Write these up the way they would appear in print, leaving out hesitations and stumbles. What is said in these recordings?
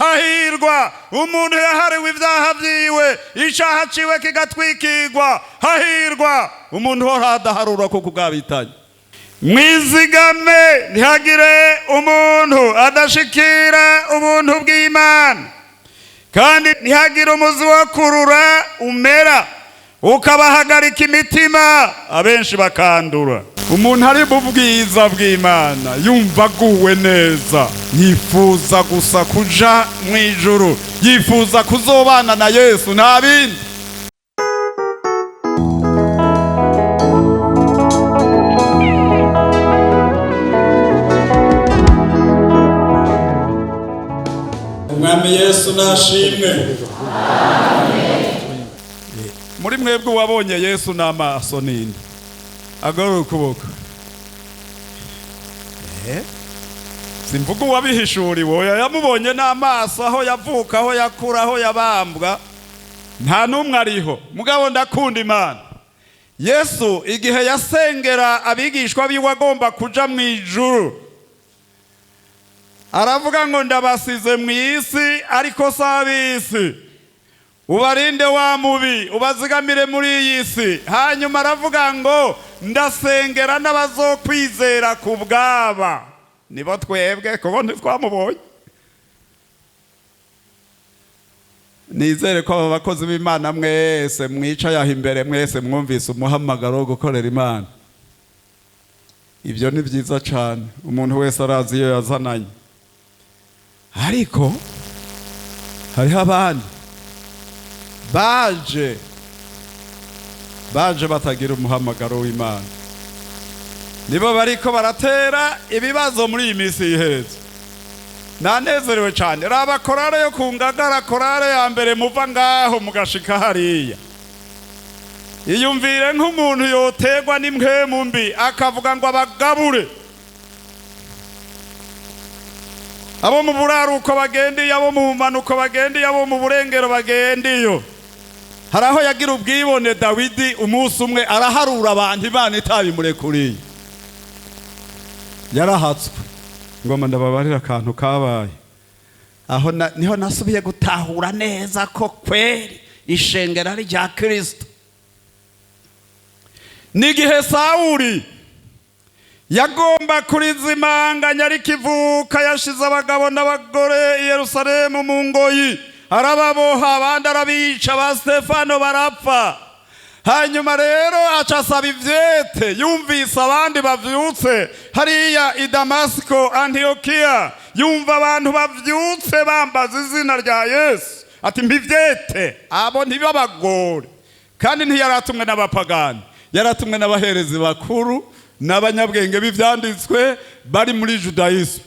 hahirwa umuntu yahariwe ibyaha byiwe icyaha ciwe kigatwikirwa hahirwa umuntu uhoraho adaharura ko kugabitanya mwizigame ntihagire umuntu adashikira ubuntu bw'Imana kandi ntihagire umuzi wo kurura umera ukabahagarika imitima abenshi bakandura umuntu ari mu bwiza bw'Imana yumva aguwe neza yifuza gusa kuja mu ijuru yifuza kuzobana na Yesu nta bindi Umwami Yesu nashimwe muri mwebwe wabonye Yesu n'amaso ninde agorora ukuboko simvuga uwabihishuriwe yamubonye n'amaso aho yavuka aho yakura aho yabambwa nta numwe ariho mugabo ndakunda Imana Yesu igihe yasengera abigishwa biwe agomba kuja mu ijuru aravuga ngo ndabasize mu isi ariko sabisi ubarinde wa mubi ubazigamire muri iyi si hanyuma aravuga ngo ndasengera n'abazokwizera ku bwaba nibo twebwe kuko ntitwamubonye nizere ko aba bakozi b'Imana mwese mwicaye aho imbere mwese mwumvise umuhamagaro wo gukorera Imana ibyo ni byiza cyane umuntu wese arazi iyo yazananye ariko hariho abandi baje batagira umuhamagaro w'Imana nibo bariko baratera ibibazo muri iyi minsi y'iheze nanezerewe cyane raba korale yo ku Ngagara korale ya mbere muva ngaho mugashika hariya iyumvire nk'umuntu yotegwa n'impwemu mbi akavuga ngo abagabure abo mu buraruko bagendiye abo mu manuko bagendiye abo mu burengero bagendiyo haraho yagira ubwibone Dawidi umunsi umwe araharura abantu Imana itabimurekuriye yarahatswe ngoma ndababarira akantu kabaye aho niho nasubiye gutahura neza ko kweri ishengero rya Kristo nigihe Sawuli yagomba kurizimanganya rikivuka yashize abagabo n'abagore i Yerusalemu mu ngoyi arababoha abandi arabica ba Stefano barapfa hanyuma rero acasaba ivyete yumvise abandi bavyutse hariya i Damasiko Antiokia yumva abantu bavyutse bambaza izina rya Yesu ati mbivyete abo ntibabagore kandi ntiyaratumwe n'abapagani yaratumwe n'abaherezi bakuru n'abanyabwenge b'ivyanditswe bari muri Judaisme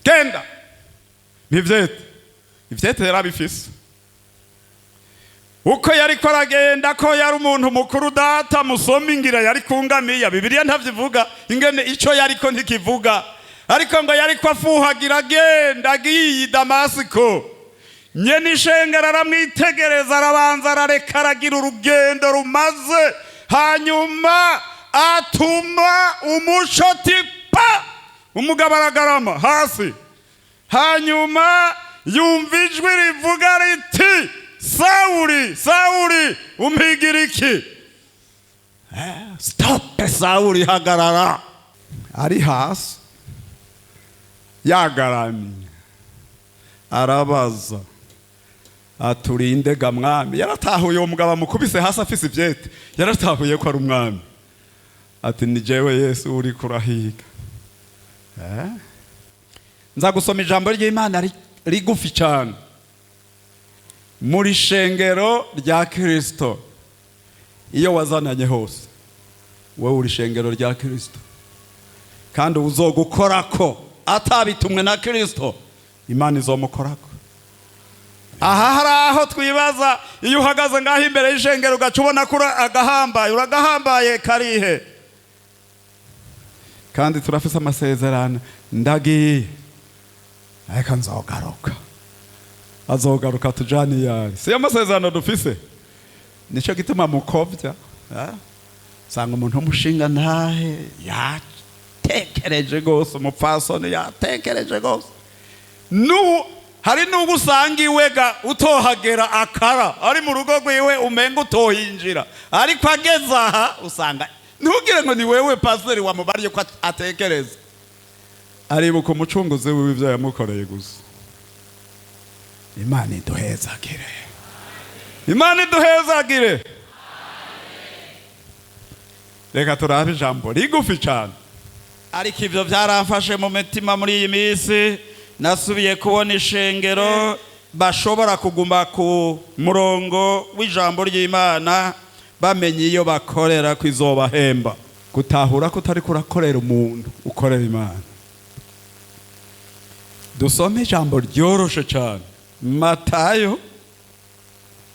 genda ivyete yarabifise uko yari ko aragenda ko yari umuntu mukuru data musoma ingira yari kungamiya Bibiliya ntavyivuga ingene ico yari ko ntikivuga ariko ngo yari ko afuhagira agenda agiye Damasiko nyene ishengero aramwitegereza arabanza arareka aragira urugendo rumaze hanyuma atuma umuco tipa umugabo aragarama hasi hanyuma yumva ijwi rivuga riti Sawuli umpigira iki stop Sawuli hagarara ari hasi yagaramye arabaza aturinde ga mwami yaratahuye uwo mugabo mukubise hasi afise ivyete yaratahuye ko ari umwami ati ni jewe Yesu uri kurahiga nza gusoma ijambo ry'Imana rigufi cyane muri shengero rya Kristo iyo wazananye hose wowe uri shengero rya Kristo kandi uzogukorako atabitumwe na Kristo Imana izomukorako aha haraho twibaza iyo uhagaze ngaho imbere y'ishengero ugacubona kura agahambaye uragahambaye karihe kandi turafise amasezerano ndagiye ariko nzogaruka azogaruka tujani yari si amasezerano dufise nico gituma mukovya sanga umuntu umushinga ntahe yatekereje gose umupfasoni yatekereje gose hari n'ubwo usanga iwega utohagera akara ari mu rugo rwiwe umenga utohinjira ariko ageze aha usanga ntugire ngo ni wewe pasiteri wamubariye ko atekereza aribuka umucunguzi w'ibyo yamukoreye gusa. Imana iduhezagire, Imana iduhezagire. Reka turabe ijambo rigufi cyane ariko ibyo byaramfashe mu mitima muri iyi minsi. Nasubiye kubona ishengero bashobora kuguma ku murongo w'ijambo ry'Imana bamenye iyo bakorera ko izobahemba. Gutahura ko utari kurakorera umuntu ukorera Imana. Dusome ijambo ryoroshe cyane, Matayo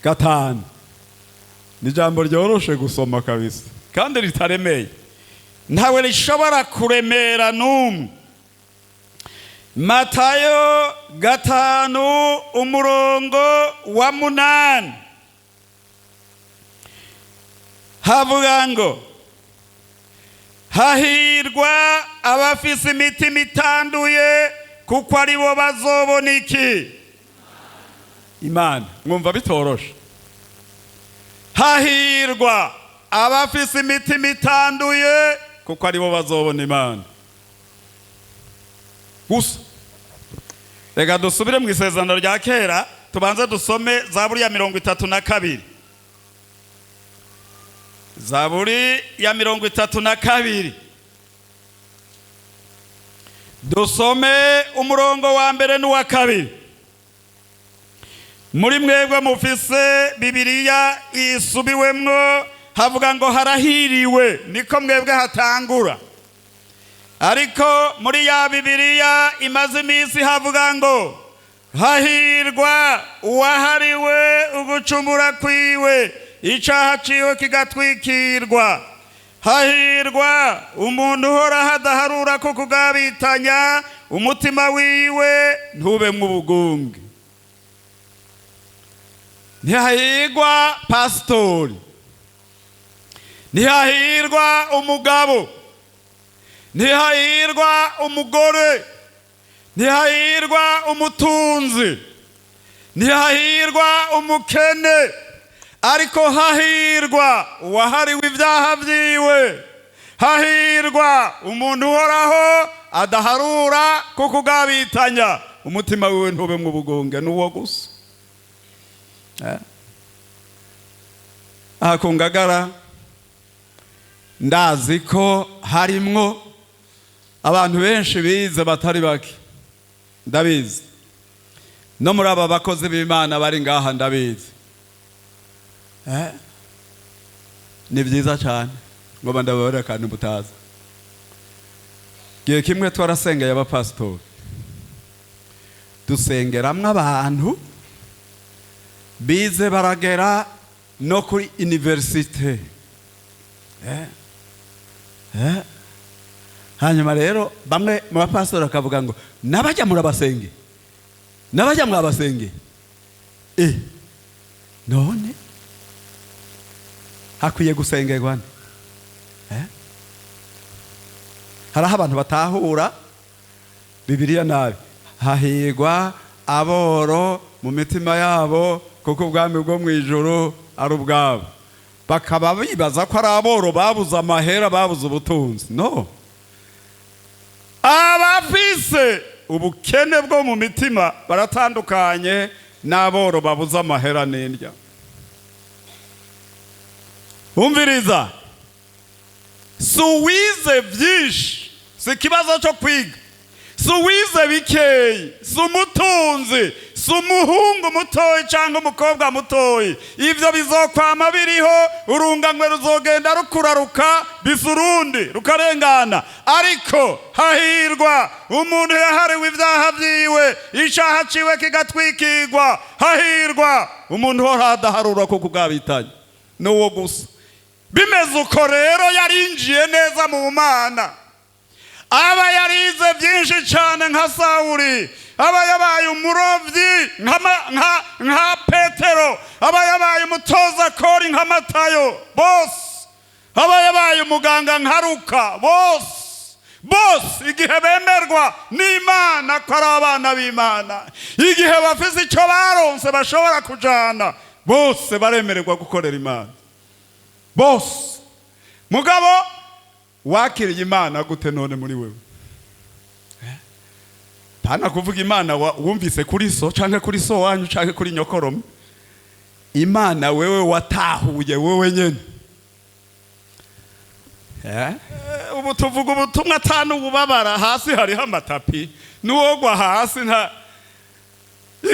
5. Ni ijambo ryoroshe gusoma kabisa kandi ritaremeye, ntawe rishobora kuremera n'umwe. Matayo 5 umurongo wa 8 havuga ngo hahirwa abafise imitima itanduye kuko ari bo bazobona iki? Imana. Mwumva bitoroshe? Hahirwa abafise imitima itanduye kuko ari bo bazobona Imana. Gusa reka dusubire mu isezerano rya kera tubanze dusome Zaburi ya 32. Zaburi ya 32. Dusome umurongo wa mbere n'uwa kabiri. Muri mwebwe mufise Bibiliya isubiwemwo havuga ngo harahiriwe, niko mwebwe hatangura. Ariko muri ya Bibiliya imaze iminsi havuga ngo hahirwa uwahariwe ugucumura kwiwe, icaha ciwe kigatwikirwa. Hahirwa umuntu uhoraho adaharurako ukugabitanya, umutima wiwe ntube mu bugunge. Ntihahirwa pastori, ntihahirwa umugabo, ntihahirwa umugore, ntihahirwa umutunzi, ntihahirwa umukene, ariko hahirwa uwahariwe ibyaha byiwe. Hahirwa umuntu uhoraho adaharura kukugabitanya, umutima wiwe ntube mu bugunge. N'uwo gusa. Aha ku Ngagara ndazi ko harimwo abantu benshi bize batari bake, ndabizi. No muri aba bakozi b'Imana bari ngaha ndabizi. Ni byiza cyane ngo ndababara kandi mutaza. Gihe kimwe twarasengeye abapastori, dusengeramwe abantu bize baragera no kuri universite. Hanyuma rero bamwe mu bapastori akavuga ngo nabajya muri abasenge, nabajya muri abasenge. None hakwiye gusengerwa nde? Haraho abantu batahura Bibiliya nabi. Hahirwa aboro mu mitima yabo kuko ubwami bwo mu ijuru ari ubwabo. Bakaba bibaza ko ari aboro babuze amahera, babuze ubutunzi. No, abafise ubukene bwo mu mitima baratandukanye n'aboro babuze amahera n'indya. Umviriza, suwize vyinshi si kibazo cyo kwiga, suwize bikeyi, sumutunzi, sumuhungu mutoyi cyangwa umukobwa mutoyi, ivyo bizokwama biriho, urunganywe ruzogenda rukuraruka bisurundi rukarengana. Ariko hahirwa umuntu yahariwe ibyaha byiwe, icaha ciwe kigatwikirwa. Hahirwa umuntu uhoraho adaharura ko kugabitanya. N'uwo gusa. Bimeze uko rero yarinjiye neza mu Mana, aba yarize byinshi cyane nka Sawuli, aba yabaye umurovyi nka Petero, aba yabaye umutoza kori nka Matayo, bose aba yabaye umuganga nka Luka, bose bose igihe bemerwa n'Imana ko ari abana b'Imana, igihe bafise icyo baronse bashobora kujana, bose baremererwa gukorera Imana bose. Mugabo wakiriye Imana gute none muri wewe? Pana kuvuga Imana wumvise kuri so canke kuri so wanyu canke kuri nyokorome. Imana wewe watahuye wewe nyene. Ubu tuvuga ubutumwa atanu bubabara, hasi hariho amatapi nuwogwa hasi nta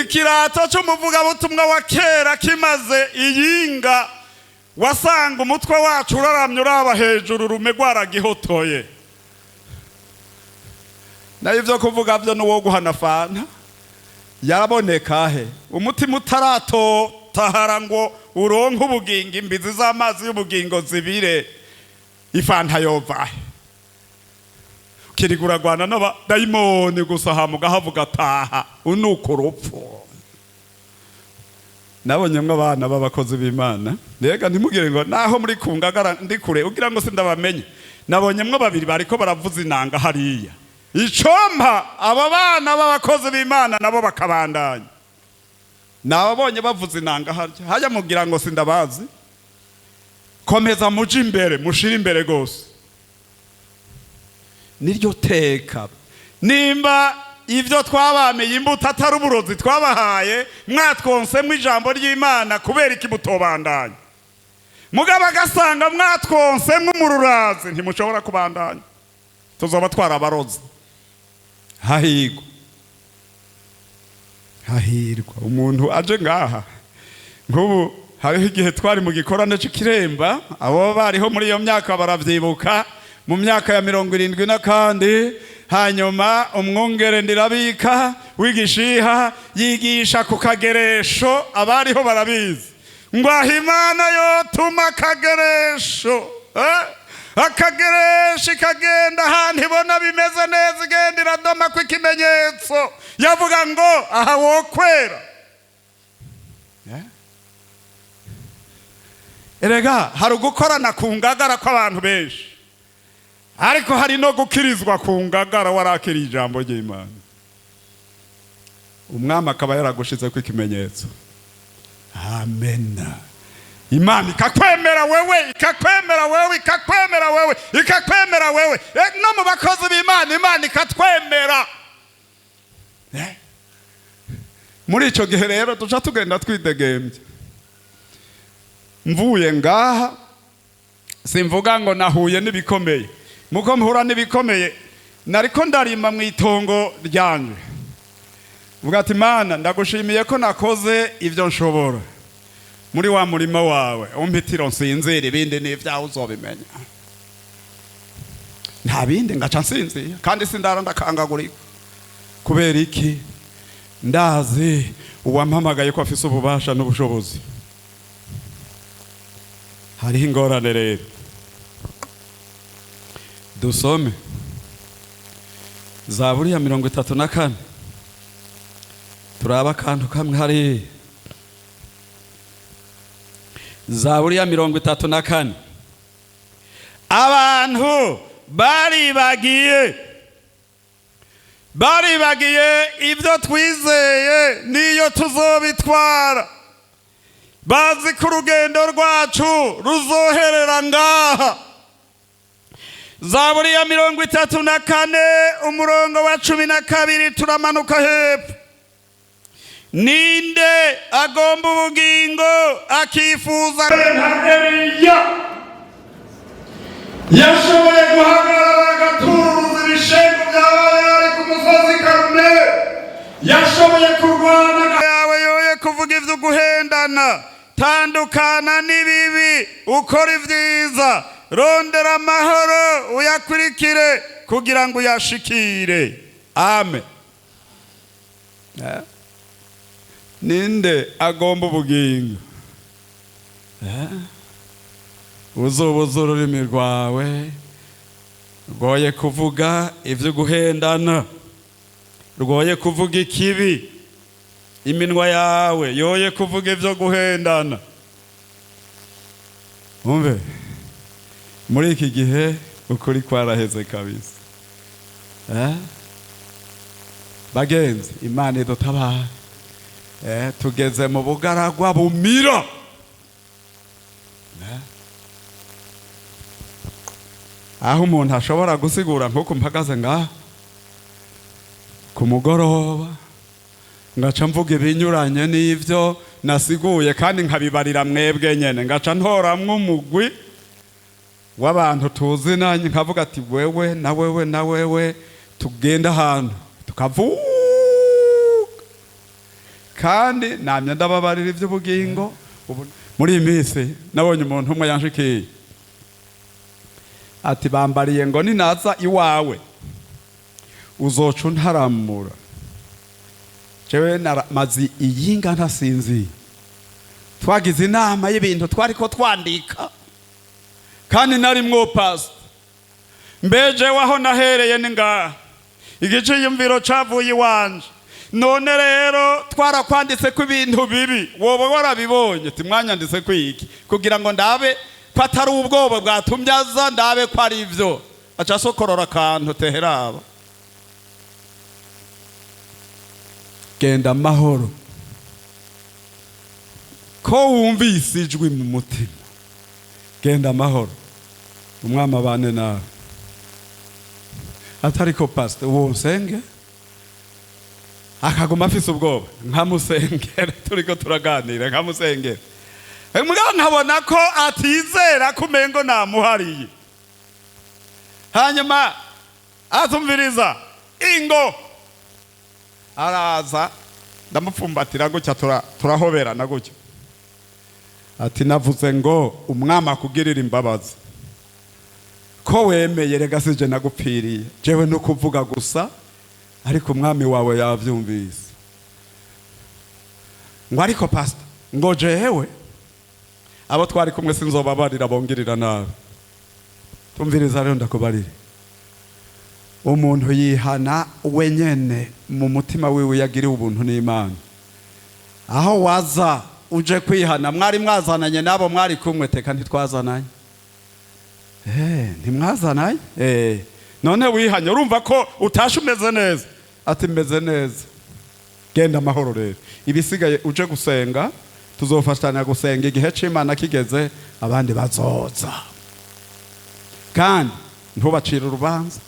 ikirato cy'umuvuga butumwa wa kera kimaze iyinga, wasanga umutwe wacu uraramye uraba hejuru rume gwaragihotoye. Na ivyo kuvuga byo nuwoguhana fana yaraboneka he? Umutima utarato tahara ngo uronke ubugingo, imbizi z'amazi y'ubugingo zibire, ifanta yova kiriguragwana n'aba daimoni gusa hamuga havuga taha unuko urupfu. Nabonye mwe abana b'abakozi b'Imana, mbega ntimugire ngo naho muri ku Ngagara ndi kure ugira ngo sindabamenye. Nabonye mwe babiri bariko baravuza inanga hariya, icompa aba bana b'abakozi b'Imana nabo bakabandanya. Nababonye bavuza inanga hajya mugira ngo sindabazi. Komeza muje imbere, mushira imbere gose. Niryo teka nimba ivyo twabameye imbuto atari uburozi twabahaye, mwatwonsemwe ijambo ry'Imana kubera iki mutobandanya. Mugabo agasanga mwatwonsemwe umururazi ntimushobora kubandanya, tuzoba twarabarozi. Hahirwa umuntu aje ngaha. Nk'ubu hariho igihe twari mu gikorane cy'ikiremba, abo bariho muri iyo myaka baravyibuka, mu myaka ya 70 na kandi hanyuma umwungere ndirabika wigishiha yigisha ku kageresho, abariho barabizi ngo Imana yotuma kageresho akageresho kagenda ahantu ibona bimeze neza, igenda iradoma ku ikimenyetso yavuga ngo aha wokwera. Erega hari ugukorana ku Ngagara kw'abantu benshi, ariko hari no gukirizwa ku Ngagara warakiriye ijambo ry'Imana. Umwami akaba yaragushize ku ikimenyetso. Amen. Imana ikakwemera wewe, ikakwemera wewe, ikakwemera wewe, ikakwemera wewe. No mu bakozi b'Imana Imana ikatwemera. Muri ico gihe rero tuca tugenda twidegembye. Mvuye ngaha simvuga ngo nahuye n'ibikomeye, muko mpura n'ibikomeye nariko ndarima mu itongo ryanje. Vuga ati Mana ndagushimiye ko nakoze ivyo nshobora muri wa murima wawe, umpitiro nsinzira, ibindi n'ivyaho uzobimenya. Nta bindi ngaca nsinzira kandi sindara ndakangagurika. Kubera iki? Ndazi uwampamagaye ko afise ububasha n'ubushobozi. Hariho ingorane rero. Dusome Zaburi ya 34 turaba kantu kamwe hari. Zaburi ya 34 abantu baribagiye ivyo twizeye niyo tuzobitwara, bazi ku rugendo rwacu ruzoherera ngaha. Zaburi ya 34 umurongo wa 12 turamanuka hepfo. Ninde agomba ubugingo akifuza nka Eliya yashoboye guhagarara agaturuza ibishego by'abayari ku musozi Karumeli, yashoboye kurwana yawe yoye kuvuga ivyo guhendana, tandukana n'ibibi ukora ivyiza, rondera amahoro uyakurikire kugira ngo uyashikire. Amen. Ninde agomba ubugingo uzobuza ururimi rwawe rwoye kuvuga ivyo guhendana, rwoye kuvuga ikibi, iminwa yawe yoye kuvuga ivyo guhendana. Umve muri iki gihe ukuri kwaraheze kabisa. bagenzi Imana idutabara tugeze mu bugaragwa bumira aho umuntu ashobora gusigura nkuko mpagaze ngaha ku mugoroba ngaca mvuga ibinyuranye n'ivyo nasiguye kandi nkabibarira mwebwe nyene ngaca ntoramwe umugwi w'abantu tuzinanye nkavuga ati wewe na wewe na wewe tugenda ahantu tukavuga kandi namye ndababarira ivy'ubugingo muri iyi minsi nabonye umuntu umwe yanshikiye ati bambariye ngo ninaza iwawe uzoca untaramura jewe mazi iyinga ntasinzi twagize inama y'ibintu twariko twandika kandi narimwo pastor mbeje waho nahereye ni ngaha igiciyumviro cavuye iwanje none rero twarakwanditse ko ibintu bibi wowe warabibonye timwanyanditse ko iki kugira ngo ndabe ko atari ubwoba bwatumye aza ndabe ko ari ivyo aca sokorora akantu teheraba genda amahoro ko wumvise ijwi mu mutima genda amahoro umwami abane nawe atariko pastor uwo nsenge akaguma afise ubwoba nkamusengera turiko turaganira nkamusengera mugabo nkabona ko atizera kumengo namuhariye hanyuma atumviriza ingo araza ndamupfumbatira gutya turahoberana gutya ati navuze ngo umwami akugirira imbabazi ko wemeye rega sije nagupfiriye jewe no kuvuga gusa ariko umwami wawe yavyumvise ngo ariko pastor ngo jewe abo twari kumwe sinzobabarira bongirira nabi tumviriza rero ndakubarire umuntu yihana wenyene mu mutima wiwe yagiriwe ubuntu n'Imana aho waza uje kwihana mwari mwazananye nabo mwari kumwe teka ntitwazananye ntimwazananye none wihanye urumva ko utashe umeze neza ati meze neza genda amahoro rero ibisigaye uje gusenga tuzofatanya gusenga igihe c'Imana kigeze abandi bazoza kandi ntubacira urubanza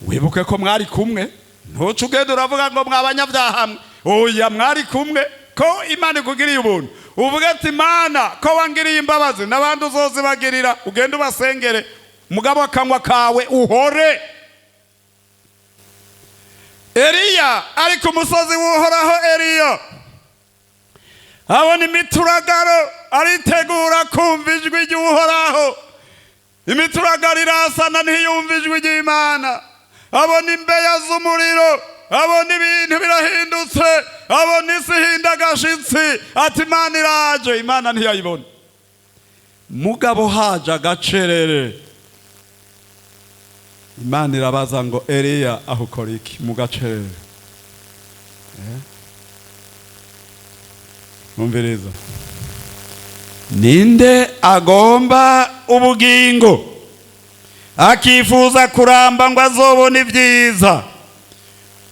wibuke ko mwari kumwe ntuce ugenda uravuga ngo mwabanyabyaha oya mwari kumwe ko Imana ikugiriye ubuntu uvuga ati Imana ko wangiriye imbabazi n'abandi uzozibagirira ugenda ubasengere mugabo akanwa kawe uhore Eliya ari ku musozi w'Uhoraho Eliya abona imituragaro aritegura kumva ijwi ry'Uhoraho imituragaro irasana ntiyumva ijwi ry'Imana abona imbeya z'umuriro abona ibintu birahindutse abona isi hindagashitsi ati Imana iraje Imana ntiyayibona mugabo haje agacerere Imana irabaza ngo Eliya aho ukora iki mu gacerere Numviriza ninde agomba ubugingo akifuza kuramba ngo azobona ibyiza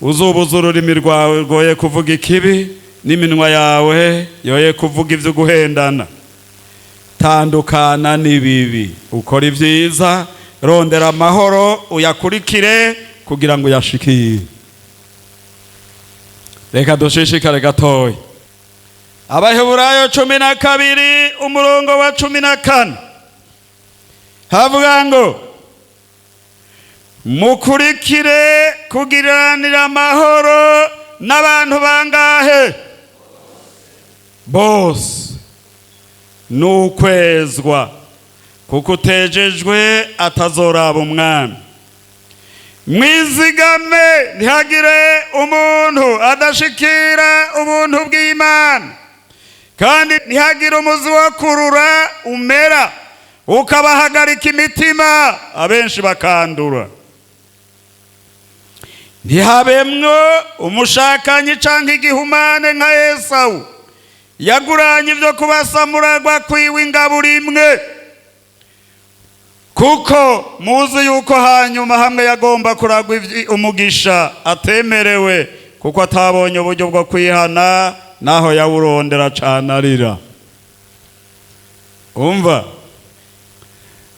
uzubuza ururimi rwawe rwoye kuvuga ikibi n'iminwa yawe yoye kuvuga ivyo guhendana tandukana n'ibibi ukora ibyiza rondera amahoro uyakurikire kugira ngo yashikire reka dushishikare gatoya Abaheburayo 12 umurongo wa 14 havuga ngo mukurikire kugiranira amahoro n'abantu bangahe bose nukwezwa kuko utejejwe atazoraba umwami mwizigame ntihagire umuntu adashikira ubuntu bw'Imana kandi ntihagire umuzi wo kurura umera ukabahagarika imitima abenshi bakandura ntihabemwo umushakanyi canke igihumane nka Esawu yaguranye ivyo kubasamuragwa kwiwe ingaburo imwe kuko muzi yuko hanyuma hamwe yagomba kuragwa umugisha atemerewe kuko atabonye uburyo bwo kwihana naho yawurondera cane arira. Umva,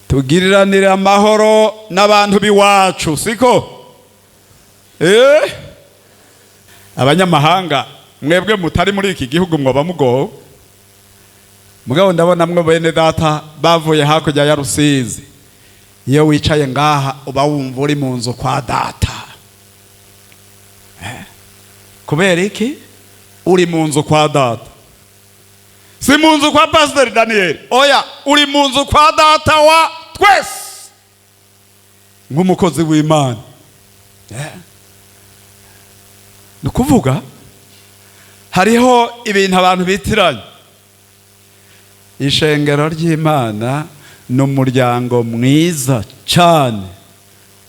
tugiriranire amahoro n'abantu biwacu siko abanyamahanga mwebwe mutari muri iki gihugu mwoba mugowe. Mugabo ndabona mwe bene data bavuye hakurya ya Rusizi, iyo wicaye ngaha uba wumva uri mu nzu kwa data. Kubera iki uri mu nzu kwa data? Si mu nzu kwa Pasteur Daniel, oya uri mu nzu kwa data wa twese nk'umukozi w'Imana. Ni kuvuga hariho ibintu abantu bitiranye. Ishengero ry'Imana ni umuryango mwiza cyane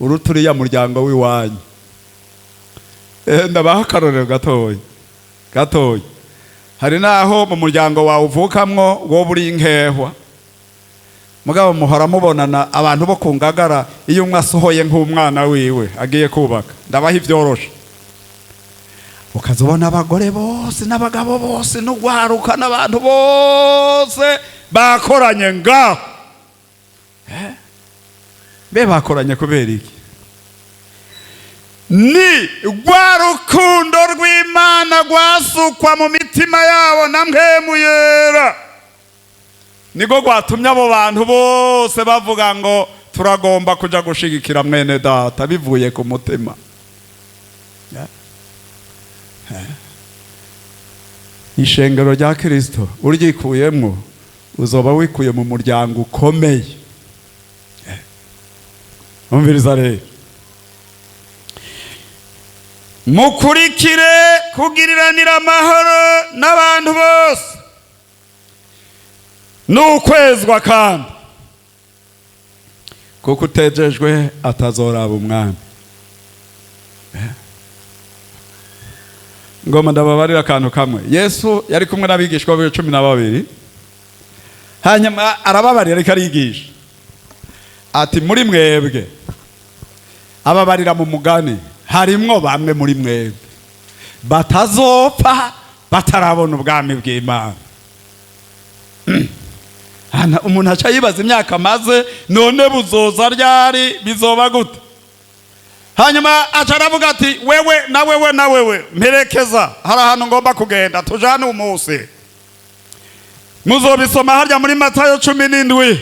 uruta uriya muryango w'iwanyu. Ndabaha akarorero gatoya. Hari naho mu muryango wawe uvukamwo wowe uri inkehwa, mugabo muhora mubonana abantu bo ku Ngagara iyo umwe asohoye nk'umwana wiwe agiye kubaka. Ndabaha ibyoroshe, ukazobona abagore bose n'abagabo bose n'ugwaruka n'abantu bose bakoranye ngaho. Be bakoranye kubera iki? Ni rwa rukundo rw'Imana rwasukwa mu mitima yabo na mpwemu yera, niko rwatumye abo bantu bose bavuga ngo turagomba kuja gushigikira mwene data bivuye ku mutima. Ishengero rya Kristo uryikuyemwo uzoba wikuye mu muryango ukomeye. Umviriza rero, mukurikire kugiriranira amahoro n'abantu bose n'ukwezwa kandi kuko utejejwe atazoraba umwami. Ngoma ndababarira akantu kamwe. Yesu yari kumwe n'abigishwa be 12, hanyuma arababarira ariko arigisha ati muri mwebwe ababarira mu mugani harimwo bamwe muri mwebwe batazopfa batarabona ubwami bw'Imana. Umuntu aca yibaza imyaka maze none buzoza ryari, bizoba gute? Hanyuma aca aravuga ati wewe na wewe mperekeza, hari ahantu ngomba kugenda tujane umunsi. Muzobisoma harya muri Matayo 17.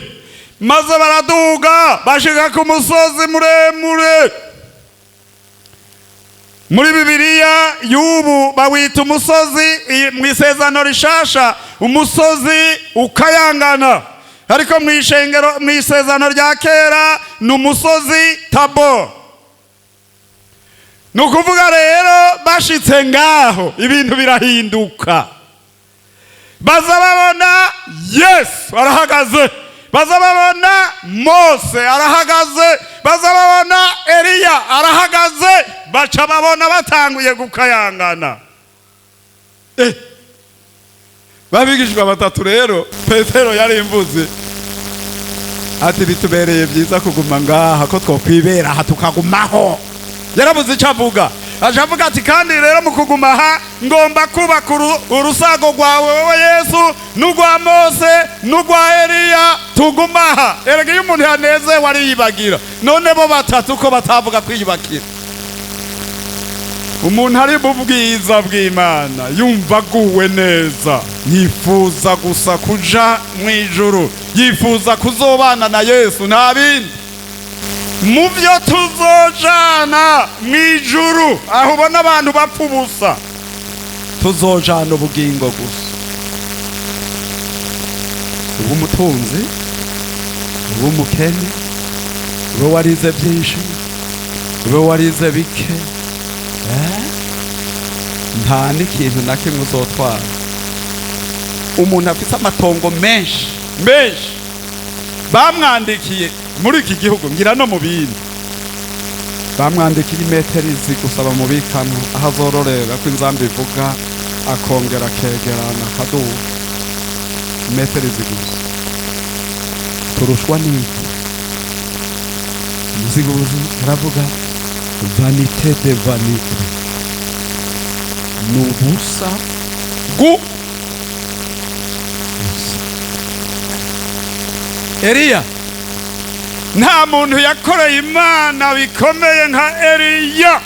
Maze baraduga bashika ku musozi muremure. Muri Bibiliya y'ubu bawita umusozi mu isezerano rishasha umusozi ukayangana, ariko mu ishengero mu isezerano rya kera ni umusozi Tabor. Nukuvuga rero bashitse ngaho ibintu birahinduka. Baza babona Yesu arahagaze, baza babona Mose arahagaze, baza babona Eliya arahagaze, baca babona batanguye gukayangana. Babigishwa batatu rero Petero yari imvuze ati bitubereye byiza kuguma ngaha ko twokwibera aha tukagumaho. Yarabuze icyo avuga, avuga ati kandi rero mu kuguma aha ngomba kubaka urusago rwawe wowe Yesu n'urwa Mose n'urwa Eliya tugumaha. Erega iyo umuntu yaneze wari yibagira, none bo batatu ko batavuga kwiyubakira. Umuntu ari mu bwiza bw'Imana yumva aguwe neza, yifuza gusa kuja mu ijuru, yifuza kuzobana na Yesu nta bindi. Mu byo tuzojana mu ijuru aho ubona abantu bapfa ubusa, tuzojana ubugingo gusa. Ubumutunzi, ubumukene, ube warize byinshi, ube warize bike, nta n'ikintu na kimwe uzotwara. Umuntu afite amatongo menshi bamwandikiye muri iki gihugu, ngira no mu bindi, bamwandikiye imetero izi gusaba mubikano aho azororera ko inzambi ivuga, akongera akegerana akaduha imetero izi gusa. Turushwa n'iki? Umusigozi aravuga vanité de vanité, nubusa gu Eliya. Nta muntu yakoreye Imana bikomeye nka Eliya.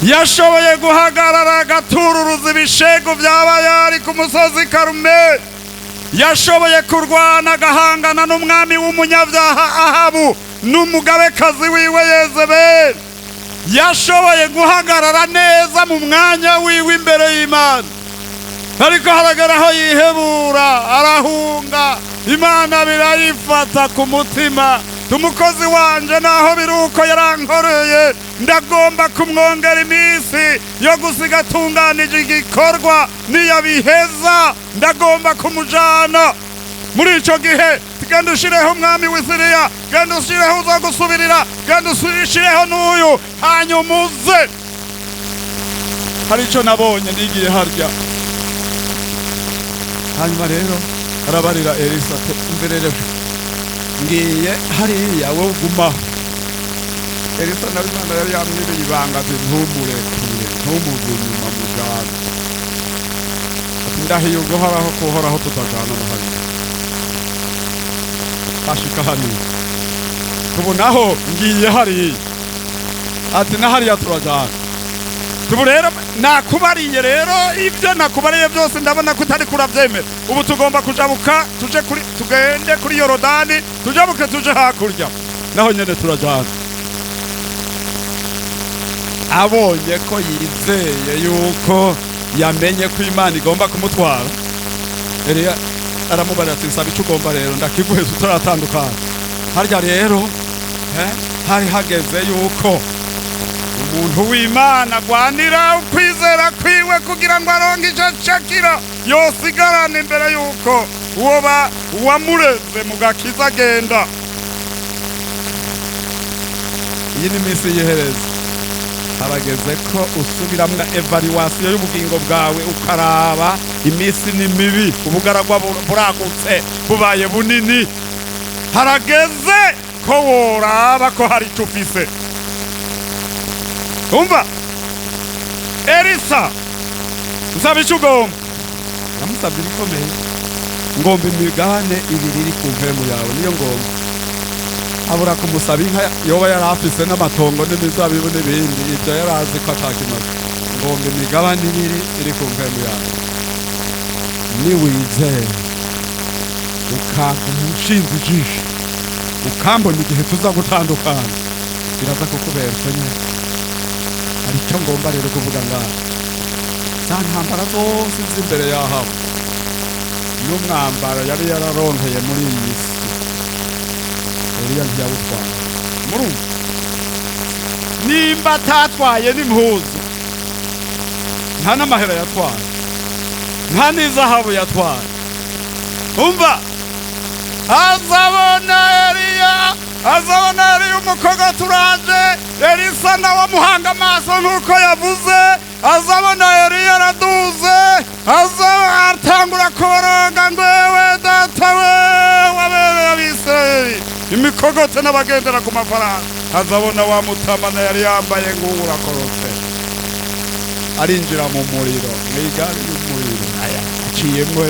Yashoboye guhagarara agatururuza ibishego by'abayari ku musozi Karumeli. Yashoboye kurwana agahangana n'umwami w'umunyabyaha Ahabu n'umugabekazi wiwe Yezebeli. Yashoboye guhagarara neza mu mwanya wiwe imbere y'Imana, ariko harageraho yihebura, arahunga. Imana birayifata ku mutima. Umukozi wanje naho biruko yarankoreye, ndagomba kumwongera iminsi yo gusiga atunganije igikorwa. Niyo biheza ndagomba kumujana. Muri ico gihe genda ushireho umwami w'Isiriya, genda ushireho uzagusubirira, genda ushireho n'uyu, hanyuma uze. Hari ico nabonye nigiye harya. Hanyuma rero arabarira Elisa ati mbere rero ngiye hariya wowe gumaho. Elisa na Imana yari yamwibeye ibanga ati ntumurekure, ntumuve inyuma mujana. Ati ndahiye uhoraho ko uhoraho tutagana na hariya. Ashika hano tubonaho ngiye hariya, ati na hariya turajana. Tubu rero nakubariye rero ibyo nakubariye byose ndabona ko utari kurabyemera. Ubu tugomba kujabuka tugende kuri Yorodani, tujabuke tuje hakurya, naho nyene turajana. Abonye ko yizeye yuko yamenye ko Imana igomba kumutwara, Eliya aramubarira ati nsaba icyo ugomba rero ndakiguheza utaratandukana. Harya rero hari hageze yuko umuntu w'Imana agwanira ukwizera kwiwe kugira ngo aronke icyo acakira yosigarana imbere yuko uwamureze mu gakiza agenda. Iyi ni minsi y'iherezo. Harageze ko usubiramwo evaluation y'ubugingo bwawe, ukaraba iminsi ni mibi, ubugaragwa buragutse bubaye bunini. Harageze ko woraba ko hari icyo ufise. Umva Elisa, nsaba icyo ugomba. Namusabye ibikomeye, ngomba imigabane ibiri iri ku mpemu yawe, niyo ngomba. Abura kumusaba inka yoba yari afise n'amatongo n'imizabibu n'ibindi, ibyo yari azi ko atakimaze. Ngomba imigabane ibiri iri ku mpemu yawe. Niwizeye ukaguma ushinze ijisho, ukambona igihe tuza gutandukana, biraza kukubera uko nyine. Hari icyo ngomba rero kuvuga ngaho. Za ntambara zose z'imbere y'Ahabu n'umwambaro yari yararonkeye muri iyi si, Eliya ntiyawutwara. Murumva, nimba atatwaye n'impuzu, nta n'amahera yatwaye, nta n'izahabu yatwaye. Umva, azabona Eliya umukobwa turanje. Elisa nawe amuhanga amaso nk'uko yavuze. Azabona Eliya araduze, atangura kuboroga ngo ewe data we wabereye Abisirayeli imikogote n'abagendera ku mafaranga. Azabona wa mutamana yari yambaye ng'ubu urakorotse, arinjira mu muriro, mw'igare y'umuriro aciyemwo.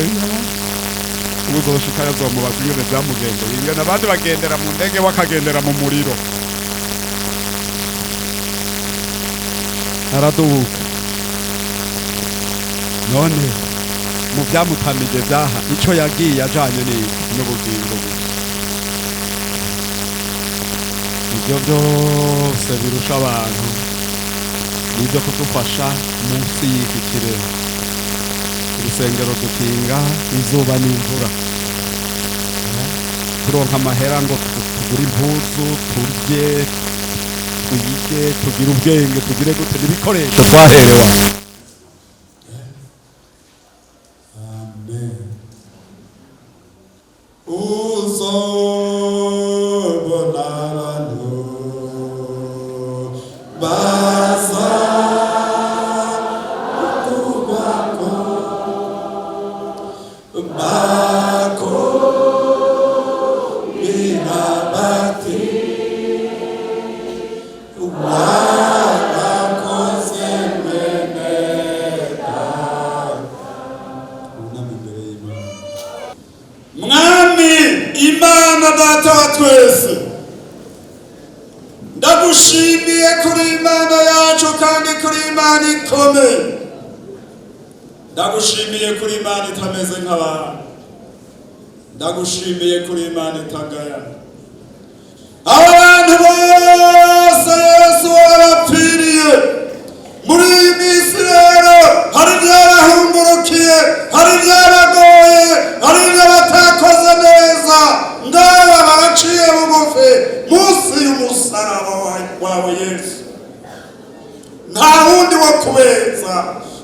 Uzoshika yazomubaza ingene byamugendeye, ingene abandi bagendera mu ndege bakagendera mu muriro. Araduka none mu byamutamije byaha icyo yagiye ajanye n'ubugingo bwe. Ibyo byose birusha abantu nibyo kudufasha munsi y'iki kirere. Urusengero dukinga izuba n'imvura, turonka amahera ngo tugure impuzu, turye, twige, tugire ubwenge, tugire gute n'ibikoresho twaherewe. Amen. Bako binabati wa twese. Ndagushimiye kuri Imana yacu kandi kuri Imana ikomeye. Ndagushimiye kuri Imana itameze nk'abantu. Ndagushimiye kuri Imana itagaya. Abantu bose Yesu warapfiriye. Muri iyi minsi rero hari ibyabahungurukiye, hari ibyabagoye, hari ibyabatakoze neza. Ngaba baraciye bugufi munsi y'umusaraba wawe Yesu. Nta wundi wo kubeza,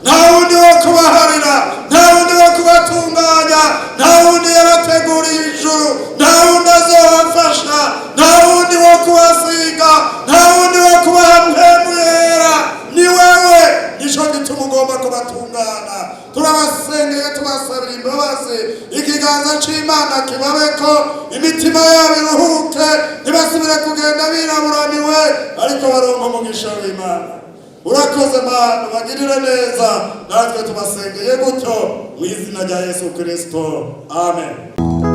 nta wundi wo kubaharira, nta wundi wo kubatunganya, nta wundi yabateguriye ijuru, nta wundi azobafasha, nta wundi wo kubasiga, nta wundi wo kubahamwera. Ni wewe, nico gituma ugomba kubatungana. Turabasengeye tubasabira imbabazi, ikiganza c'Imana kibabeko, imitima yabo iruhuke, ntibasubire kugenda biraburaniwe, ariko baronke umugisha w'Imana. Urakoze Mana, bagirire neza, natwe tubasengeye gutyo mu izina rya Yesu Kristo. Amen.